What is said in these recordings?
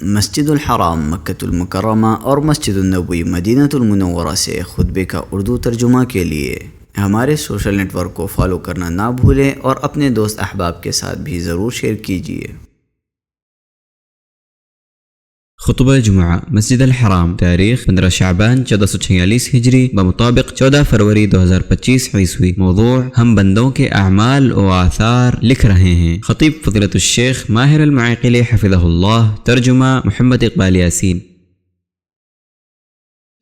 مسجد الحرام مکۃ المکرمہ اور مسجد النبوی مدینہ المنورہ سے خطبے کا اردو ترجمہ کے لیے ہمارے سوشل نیٹ ورک کو فالو کرنا نہ بھولیں اور اپنے دوست احباب کے ساتھ بھی ضرور شیئر کیجیے۔ خطبہ جمعہ مسجد الحرام، تاریخ 15 شعبان 1446 ہجری بمطابق 14 فروری 2025 عیسوی۔ موضوع ہم بندوں کے اعمال و آثار لکھ رہے ہیں۔ خطیب فضیلت الشیخ ماہر المعقلی حفظہ اللہ، ترجمہ محمد اقبال یاسین۔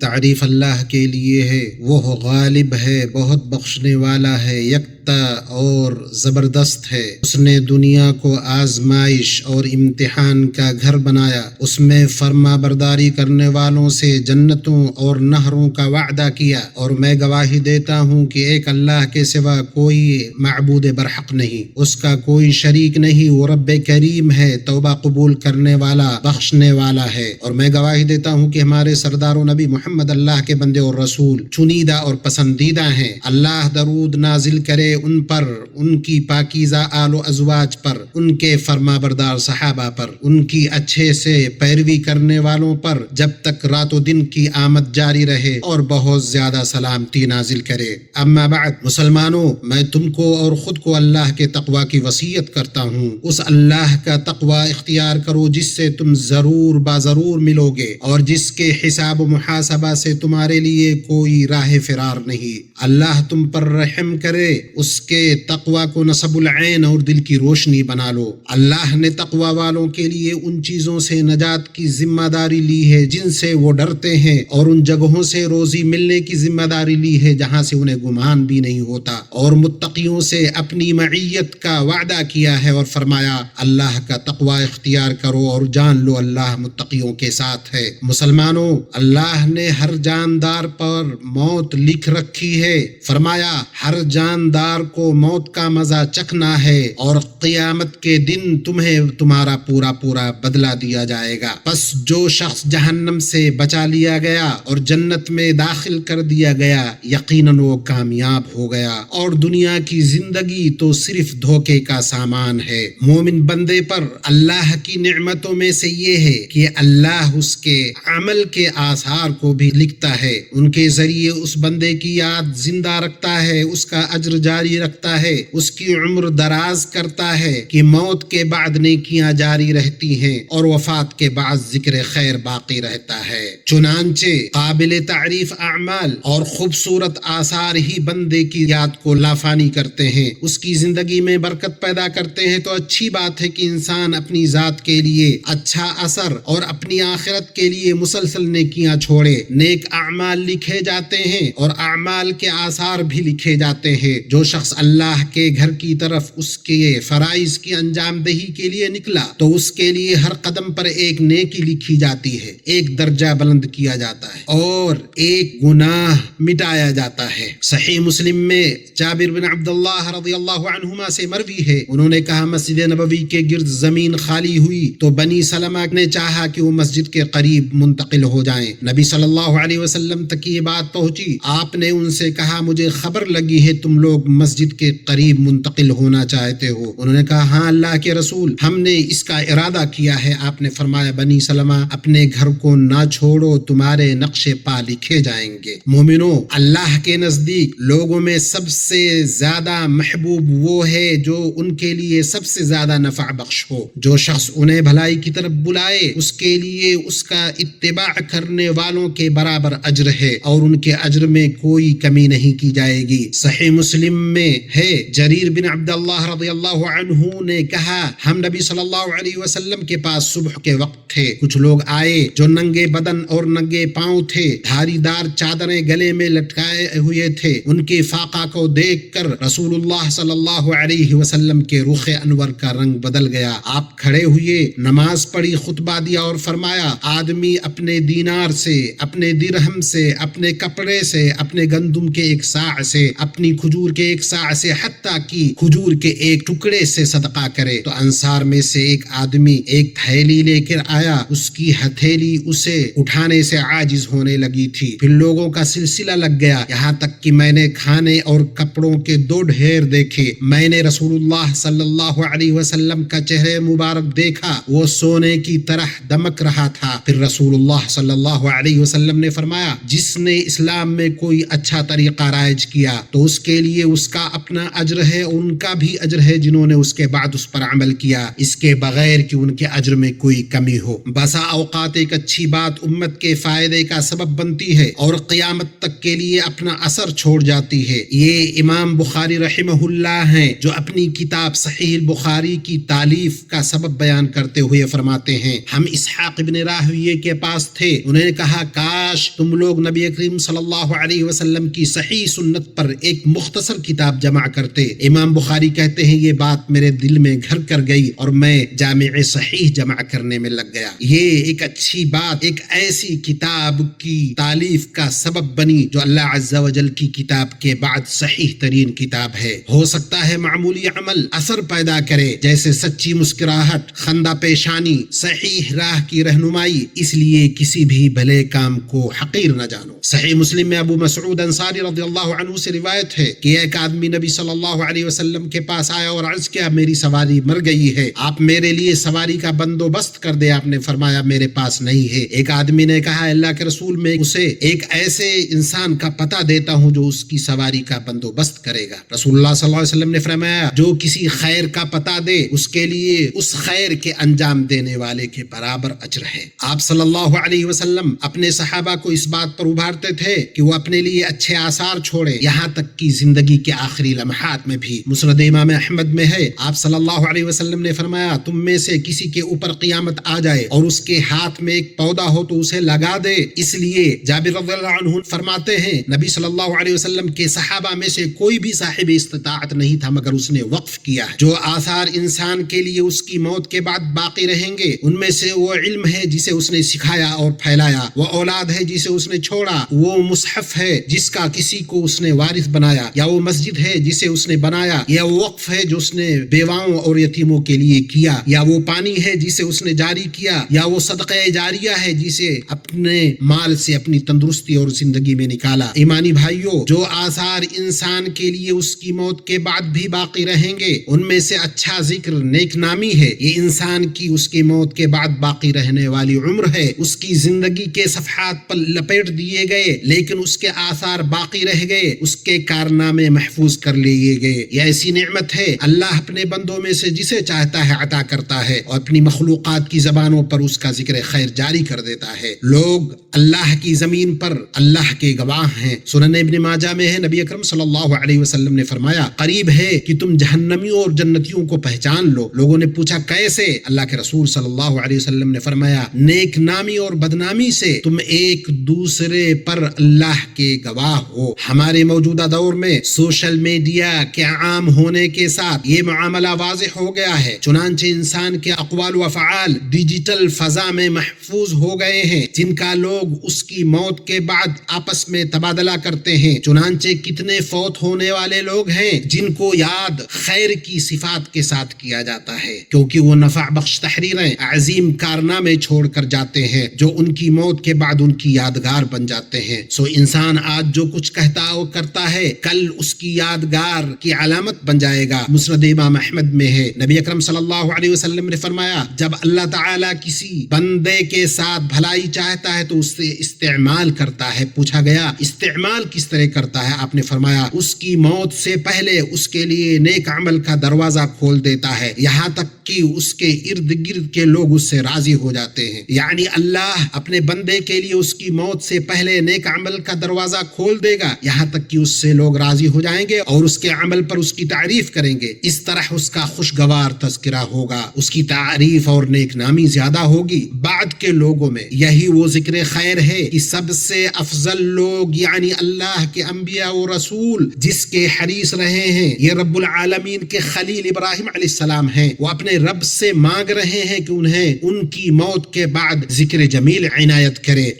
تعریف اللہ کے لیے ہے، وہ غالب ہے، بہت بخشنے والا ہے، یکتا اور زبردست ہے۔ اس نے دنیا کو آزمائش اور امتحان کا گھر بنایا، اس میں فرما برداری کرنے والوں سے جنتوں اور نہروں کا وعدہ کیا، اور میں گواہی دیتا ہوں کہ ایک اللہ کے سوا کوئی معبود برحق نہیں، اس کا کوئی شریک نہیں، وہ رب کریم ہے، توبہ قبول کرنے والا، بخشنے والا ہے۔ اور میں گواہی دیتا ہوں کہ ہمارے سردار و نبی محمد اللہ کے بندے اور رسول، چنیدہ اور پسندیدہ ہیں۔ اللہ درود نازل کرے ان پر، ان کی پاکیزہ آل و ازواج پر، ان کے فرما بردار صحابہ پر، ان کی اچھے سے پیروی کرنے والوں پر، جب تک رات و دن کی آمد جاری رہے، اور بہت زیادہ سلامتی نازل کرے۔ اما بعد، مسلمانوں، میں تم کو اور خود کو اللہ کے تقوی کی وصیت کرتا ہوں۔ اس اللہ کا تقوی اختیار کرو جس سے تم ضرور ضرور ملو گے، اور جس کے حساب و محاسبہ سے تمہارے لیے کوئی راہ فرار نہیں۔ اللہ تم پر رحم کرے، اس کے تقوی کو نصب العین اور دل کی روشنی بنا لو۔ اللہ نے تقوی والوں کے لیے ان چیزوں سے نجات کی ذمہ داری لی ہے جن سے وہ ڈرتے ہیں، اور ان جگہوں سے روزی ملنے کی ذمہ داری لی ہے جہاں سے انہیں گمان بھی نہیں ہوتا، اور متقیوں سے اپنی معیت کا وعدہ کیا ہے، اور فرمایا اللہ کا تقوی اختیار کرو اور جان لو اللہ متقیوں کے ساتھ ہے۔ مسلمانوں، اللہ نے ہر جاندار پر موت لکھ رکھی ہے، فرمایا ہر جاندار کو موت کا مزہ چکھنا ہے، اور قیامت کے دن تمہیں تمہارا پورا بدلہ دیا جائے گا۔ پس جو شخص جہنم سے بچا لیا گیا اور جنت میں داخل کر دیا گیا، یقیناً وہ کامیاب ہو گیا، اور دنیا کی زندگی تو صرف دھوکے کا سامان ہے۔ مومن بندے پر اللہ کی نعمتوں میں سے یہ ہے کہ اللہ اس کے عمل کے آثار کو بھی لکھتا ہے، ان کے ذریعے اس بندے کی یاد زندہ رکھتا ہے، اس کا اجر جاری رکھتا ہے، اس کی عمر دراز کرتا ہے کہ موت کے بعد نیکیاں جاری رہتی ہیں اور وفات کے بعد ذکر خیر باقی رہتا ہے۔ چنانچہ قابل تعریف اعمال اور خوبصورت آثار ہی بندے کی یاد کو لافانی کرتے ہیں، اس کی زندگی میں برکت پیدا کرتے ہیں۔ تو اچھی بات ہے کہ انسان اپنی ذات کے لیے اچھا اثر اور اپنی آخرت کے لیے مسلسل نیکیاں چھوڑے۔ نیک اعمال لکھے جاتے ہیں اور اعمال کے آثار بھی لکھے جاتے ہیں۔ جو شخص اللہ کے گھر کی طرف اس کے فرائض کی انجام دہی کے لیے نکلا تو اس کے لیے ہر قدم پر ایک نیکی لکھی جاتی ہے، ایک درجہ بلند کیا جاتا ہے اور ایک گناہ مٹایا جاتا ہے۔ صحیح مسلم میں جابر بن عبداللہ رضی اللہ عنہما سے مروی ہے، انہوں نے کہا مسجد نبوی کے گرد زمین خالی ہوئی تو بنی سلمہ نے چاہا کہ وہ مسجد کے قریب منتقل ہو جائیں۔ نبی صلی اللہ علیہ وسلم تک یہ بات پہنچی، آپ نے ان سے کہا مجھے خبر لگی ہے تم لوگ مسجد کے قریب منتقل ہونا چاہتے ہو۔ انہوں نے کہا ہاں اللہ کے رسول، ہم نے اس کا ارادہ کیا ہے۔ آپ نے فرمایا بنی سلمہ اپنے گھر کو نہ چھوڑو، تمہارے نقش پا لکھے جائیں گے۔ مومنوں، اللہ کے نزدیک لوگوں میں سب سے زیادہ محبوب وہ ہے جو ان کے لیے سب سے زیادہ نفع بخش ہو۔ جو شخص انہیں بھلائی کی طرف بلائے اس کے لیے اس کا اتباع کرنے والوں کے برابر اجر ہے، اور ان کے اجر میں کوئی کمی نہیں کی جائے گی۔ صحیح مسلم میں ہے، جریر بن عبداللہ رضی اللہ عنہ نے کہا ہم نبی صلی اللہ علیہ وسلم کے پاس صبح کے وقت تھے، کچھ لوگ آئے جو ننگے بدن اور ننگے پاؤں تھے، دھاری دار چادریں گلے میں لٹکائے ہوئے تھے۔ ان کے فاقہ کو دیکھ کر رسول اللہ صلی اللہ علیہ وسلم کے رخ انور کا رنگ بدل گیا۔ آپ کھڑے ہوئے، نماز پڑھی، خطبہ دیا اور فرمایا آدمی اپنے دینار سے، اپنے درہم سے، اپنے کپڑے سے، اپنے گندم کے ایک صاع سے، اپنی کھجور کے ایک ایک سا سے حتیٰ کہ کھجور کے ایک ٹکڑے سے صدقہ کرے۔ تو انصار میں سے ایک آدمی ایک تھیلی لے کر آیا، اس کی ہتھیلی اسے اٹھانے سے عاجز ہونے لگی تھی۔ پھر لوگوں کا سلسلہ لگ گیا، یہاں تک کہ میں نے کھانے اور کپڑوں کے 2 ڈھیر دیکھے۔ میں نے رسول اللہ صلی اللہ علیہ وسلم کا چہرہ مبارک دیکھا، وہ سونے کی طرح دمک رہا تھا۔ پھر رسول اللہ صلی اللہ علیہ وسلم نے فرمایا، جس نے اسلام میں کوئی اچھا طریقہ رائج کیا تو اس کے لیے اس کا اپنا اجر ہے، ان کا بھی اجر ہے جنہوں نے اس کے بعد اس پر عمل کیا، اس کے بغیر کہ ان کے اجر میں کوئی کمی ہو۔ بسا اوقات ایک اچھی بات امت کے فائدے کا سبب بنتی ہے اور قیامت تک کے لیے اپنا اثر چھوڑ جاتی ہے۔ یہ امام بخاری رحمہ اللہ ہیں جو اپنی کتاب صحیح البخاری کی تالیف کا سبب بیان کرتے ہوئے فرماتے ہیں، ہم اسحاق ابن راہویہ کے پاس تھے، انہوں نے کہا کاش تم لوگ نبی کریم صلی اللہ علیہ وسلم کی صحیح سنت پر ایک مختصر کتاب جمع کرتے۔ امام بخاری کہتے ہیں یہ بات میرے دل میں گھر کر گئی اور میں جامع صحیح جمع کرنے میں لگ گیا۔ یہ ایک اچھی بات ایک ایسی کتاب کی تالیف کا سبب بنی جو اللہ عز و جل کی کتاب کے بعد صحیح ترین کتاب ہے۔ ہو سکتا ہے معمولی عمل اثر پیدا کرے، جیسے سچی مسکراہٹ، خندہ پیشانی، صحیح راہ کی رہنمائی، اس لیے کسی بھی بھلے کام کو حقیر نہ جانو۔ صحیح مسلم میں ابو مسعود انصاری رضی اللہ عنہ سے روایت ہے کہ ایک آدمی نبی صلی اللہ علیہ وسلم کے پاس آیا اور عرض کیا میری سواری مر گئی ہے، آپ میرے لیے سواری کا بندوبست کر دے۔ آپ نے فرمایا میرے پاس نہیں ہے۔ ایک آدمی نے کہا اللہ کے رسول میں اسے ایک ایسے انسان کا پتہ دیتا ہوں جو اس کی سواری کا بندوبست کرے گا۔ رسول اللہ صلی اللہ علیہ وسلم نے فرمایا جو کسی خیر کا پتہ دے اس کے لیے اس خیر کے انجام دینے والے کے برابر اجر ہے۔ آپ صلی اللہ علیہ وسلم اپنے صحابہ کو اس بات پر ابھارتے تھے کہ وہ اپنے لیے اچھے آثار چھوڑے، یہاں تک کہ زندگی کے آخری لمحات میں بھی۔ مسند امام احمد میں ہے، آپ صلی اللہ علیہ وسلم نے فرمایا تم میں سے کسی کے اوپر قیامت آ جائے اور اس کے ہاتھ میں ایک پودا ہو تو اسے لگا دے۔ اس لیے جابر رضی اللہ عنہ فرماتے ہیں نبی صلی اللہ علیہ وسلم کے صحابہ میں سے کوئی بھی صاحب استطاعت نہیں تھا مگر اس نے وقف کیا ہے۔ جو آثار انسان کے لیے اس کی موت کے بعد باقی رہیں گے ان میں سے وہ علم ہے جسے اس نے سکھایا اور پھیلایا، وہ اولاد ہے جسے اس نے چھوڑا، وہ مصحف ہے جس کا کسی کو اس نے وارث بنایا، یا وہ مسجد ہے جسے اس نے بنایا، یا وہ وقف ہے جو اس نے بیواؤں اور یتیموں کے لیے کیا، یا وہ پانی ہے جسے اس نے جاری کیا، یا وہ صدقہ جاریہ ہے جسے اپنے مال سے اپنی تندرستی اور زندگی میں نکالا۔ ایمانی بھائیوں، جو آثار انسان کے لیے اس کی موت کے بعد بھی باقی رہیں گے ان میں سے اچھا ذکر نیک نامی ہے۔ یہ انسان کی اس کی موت کے بعد باقی رہنے والی عمر ہے، اس کی زندگی کے صفحات پر لپیٹ دیے گئے لیکن اس کے آثار باقی رہ گئے، اس کے کارنامے محفوظ کر لیے گئے۔ یہ ایسی نعمت ہے اللہ اپنے بندوں میں سے جسے چاہتا ہے عطا کرتا ہے اور اپنی مخلوقات کی زبانوں پر اس کا ذکر خیر جاری کر دیتا ہے۔ لوگ اللہ کی زمین پر اللہ کے گواہ ہیں۔ سنن ابن ماجہ میں ہے نبی اکرم صلی اللہ علیہ وسلم نے فرمایا قریب ہے کہ تم جہنمیوں اور جنتیوں کو پہچان لو۔ لوگوں نے پوچھا کیسے؟ اللہ کے رسول صلی اللہ علیہ وسلم نے فرمایا نیک نامی اور بدنامی سے تم ایک دوسرے پر اللہ کے گواہ ہو۔ ہمارے موجودہ دور میں سوشل میڈیا کے عام ہونے کے ساتھ یہ معاملہ واضح ہو گیا ہے، چنانچہ انسان کے اقوال و افعال ڈیجیٹل فضا میں محفوظ ہو گئے ہیں جن کا لوگ اس کی موت کے بعد آپس میں تبادلہ کرتے ہیں۔ چنانچہ کتنے فوت ہونے والے لوگ ہیں جن کو یاد خیر کی صفات کے ساتھ کیا جاتا ہے کیونکہ وہ نفع بخش تحریریں عظیم کارنامے چھوڑ کر جاتے ہیں جو ان کی موت کے بعد ان کی یادگار بن جاتے ہیں۔ سو انسان آج جو کچھ کہتا اور کرتا ہے کل اس کی یادگار کی علامت بن جائے گا۔ مسند امام احمد میں ہے نبی اکرم صلی اللہ علیہ وسلم نے فرمایا جب اللہ تعالیٰ کسی بندے کے ساتھ بھلائی چاہتا ہے تو اس سے استعمال کرتا ہے۔ پوچھا گیا استعمال کس طرح کرتا ہے؟ آپ نے فرمایا اس کی موت سے پہلے اس کے لیے نیک عمل کا دروازہ کھول دیتا ہے یہاں تک کہ اس کے ارد گرد کے لوگ اس سے راضی ہو جاتے ہیں۔ یعنی اللہ اپنے بندے کے لیے اس کی موت سے پہلے نیک عمل کا دروازہ کھول دے گا یہاں تک کہ اس سے لوگ راضی ہو جائیں گے اور اس کے عمل پر اس کی تعریف کریں گے۔ اس طرح اس کا خوشگوار تذکرہ ہوگا، اس کی تعریف اور نیک نامی زیادہ ہوگی۔ بعد کے لوگوں میں یہی وہ ذکر خیر ہے کہ سب سے افضل لوگ یعنی اللہ کے انبیاء و رسول جس کے حریص رہے ہیں یہ رب العالمین کے خلیل ابراہیم علیہ السلام ہیں۔ وہ اپنے رب سے مانگ رہے ہیں کہ انہیں ان کی موت کے بعد ذکر جمیل عنایت کرے۔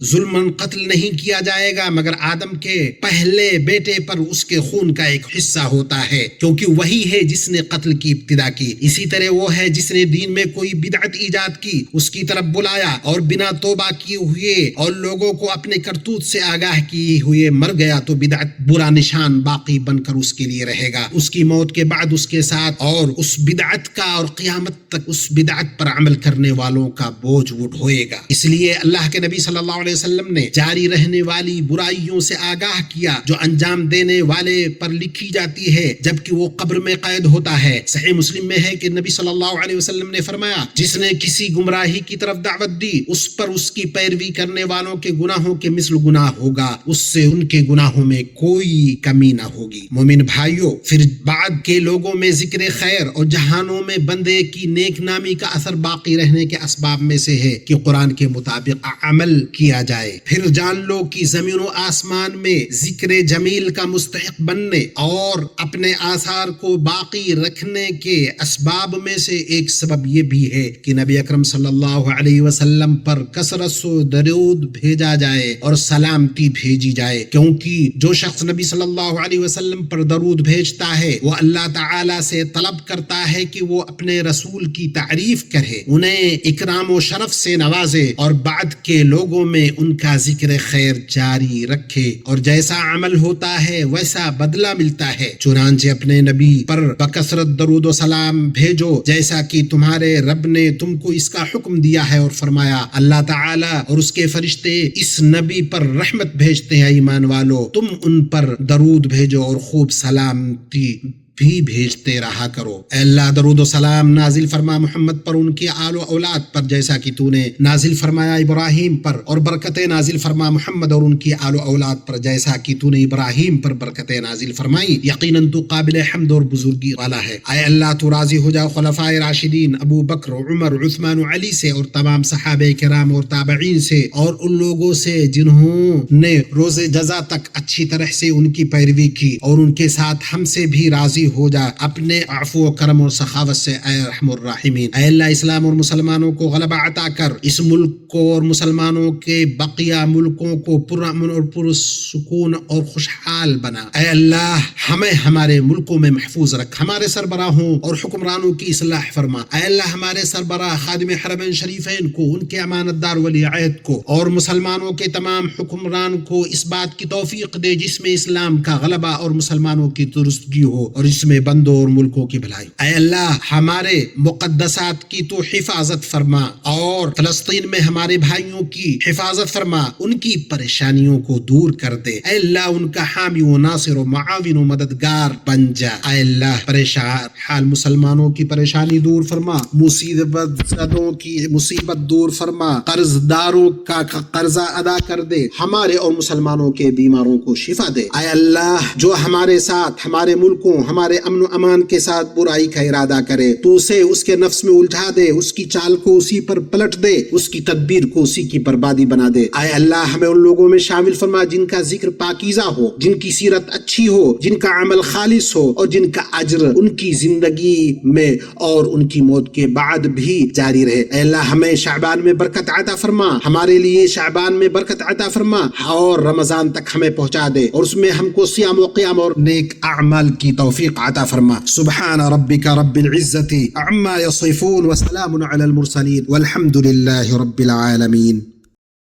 ظلماً قتل نہیں کیا جائے گا مگر آدم کے پہلے بیٹے پر اس کے خون کا ایک حصہ ہوتا ہے، کیونکہ وہی ہے جس نے قتل کی ابتدا کی۔ اسی طرح وہ ہے جس نے دین میں کوئی بدعت ایجاد کی، اس کی طرف بلایا اور بنا توبہ کیے ہوئے اور لوگوں کو اپنے کرتوت سے آگاہ کیے ہوئے مر گیا تو بدعت برا نشان باقی بن کر اس کے لیے رہے گا، اس کی موت کے بعد اس کے ساتھ، اور اس بدعت کا اور قیامت تک اس بدعت پر عمل کرنے والوں کا بوجھ اٹھوئے گا۔ اس لیے اللہ کے نبی صلی اللہ علیہ وسلم نے جاری رہنے والی برائیوں سے آگاہ کیا جو انجام دینے والے پر لکھی جاتی ہے جبکہ وہ قبر میں قید ہوتا ہے۔ صحیح مسلم میں ہے کہ نبی صلی اللہ علیہ وسلم نے فرمایا، جس نے کسی گمراہی کی طرف دعوت دی اس پر اس کی پیروی کرنے والوں کے گناہوں کے مثل گناہ ہوگا، اس سے ان کے گناہوں میں کوئی کمی نہ ہوگی۔ مومن بھائیوں، پھر بعد کے لوگوں میں ذکر خیر اور جہانوں میں بندے کی نیک نامی کا اثر باقی رہنے کے اسباب میں سے ہے کہ قرآن کے مطابق عمل کیا جائے۔ پھر جان لو کہ زمین و آسمان میں ذکر جمیل کا مستحق بننے اور اپنے آثار کو باقی رکھنے کے اسباب میں سے ایک سبب یہ بھی ہے کہ نبی اکرم صلی اللہ علیہ وسلم پر کثرت سے درود بھیجا جائے اور سلامتی بھیجی جائے، کیونکہ جو شخص نبی صلی اللہ علیہ وسلم پر درود بھیجتا ہے وہ اللہ تعالی سے طلب کرتا ہے کہ وہ اپنے رسول کی تعریف کرے، انہیں اکرام و شرف سے نوازے اور بعد کے لوگوں میں ان کا ذکر خیر جاری رکھے، اور جیسا عمل ہوتا ہے ویسا بدلہ ملتا ہے۔ چنانچہ اپنے نبی پر بکثرت درود و سلام بھیجو جیسا کہ تمہارے رب نے تم کو اس کا حکم دیا ہے، اور فرمایا اللہ تعالی اور اس کے فرشتے اس نبی پر رحمت بھیجتے ہیں، ایمان والو تم ان پر درود بھیجو اور خوب سلامتی بھی بھیجتے رہا کرو۔ اے اللہ درود و سلام نازل فرما محمد پر، ان کی آل و اولاد پر جیسا کہ تو نے نازل فرمایا ابراہیم پر، اور برکتیں نازل فرما محمد اور ان کی آل و اولاد پر جیسا کہ تو نے ابراہیم پر برکتیں نازل فرمائی، یقیناً تو قابل حمد اور بزرگی والا ہے۔ اے اللہ تو راضی ہو جا خلفائے راشدین ابو بکر، عمر، عثمان و علی سے، اور تمام صحابہ کرام اور تابعین سے، اور ان لوگوں سے جنہوں نے روز جزا تک اچھی طرح سے ان کی پیروی کی، اور ان کے ساتھ ہم سے بھی راضی ہو جا اپنے عفو و کرم اور سخاوت سے اے رحم الراحمین۔ اے اللہ اسلام اور مسلمانوں کو غلبہ عطا کر، اس ملک کو اور مسلمانوں کے بقیہ ملکوں کو پرامن اور پرسکون اور خوشحال بنا۔ اے اللہ ہمیں ہمارے ملکوں میں محفوظ رکھ، ہمارے سربراہوں اور حکمرانوں کی اصلاح فرما۔ اے اللہ ہمارے سربراہ خادم حرمین شریفین کو، ان کے امانت دار ولی عہد کو اور مسلمانوں کے تمام حکمران کو اس بات کی توفیق دے جس میں اسلام کا غلبہ اور مسلمانوں کی درستگی ہو اور اس میں بندوں اور ملکوں کی بھلائی۔ اے اللہ ہمارے مقدسات کی تو حفاظت فرما، اور فلسطین میں ہمارے بھائیوں کی حفاظت فرما، ان کی پریشانیوں کو دور کر دے۔ اے اللہ ان کا حامی و ناصر و معاون و مددگار بن جا۔ اے اللہ پریشان حال مسلمانوں کی پریشانی دور فرما، مصیبت زدوں کی مصیبت دور فرما، قرض داروں کا قرضہ ادا کر دے، ہمارے اور مسلمانوں کے بیماروں کو شفا دے۔ اے اللہ جو ہمارے ساتھ، ہمارے ملکوں، ہمارے امن و امان کے ساتھ برائی کا ارادہ کرے تو اسے اس کے نفس میں الجھا دے، اس کی چال کو اسی پر پلٹ دے، اس کی تدبیر کو اسی کی بربادی بنا دے۔ اے اللہ ہمیں ان لوگوں میں شامل فرما جن کا ذکر پاکیزہ ہو، جن کی سیرت اچھی ہو، جن کا عمل خالص ہو، اور جن کا اجر ان کی زندگی میں اور ان کی موت کے بعد بھی جاری رہے۔ اے اللہ ہمیں شعبان میں برکت عطا فرما، ہمارے لیے شعبان میں برکت عطا فرما، اور رمضان تک ہمیں پہنچا دے، اور اس میں ہم کو صیام و قیام اور نیک اعمال کی توفیق عطا فرما۔ سبحان ربک رب العزة عما يصفون وسلام على المرسلين والحمد لله رب العالمين۔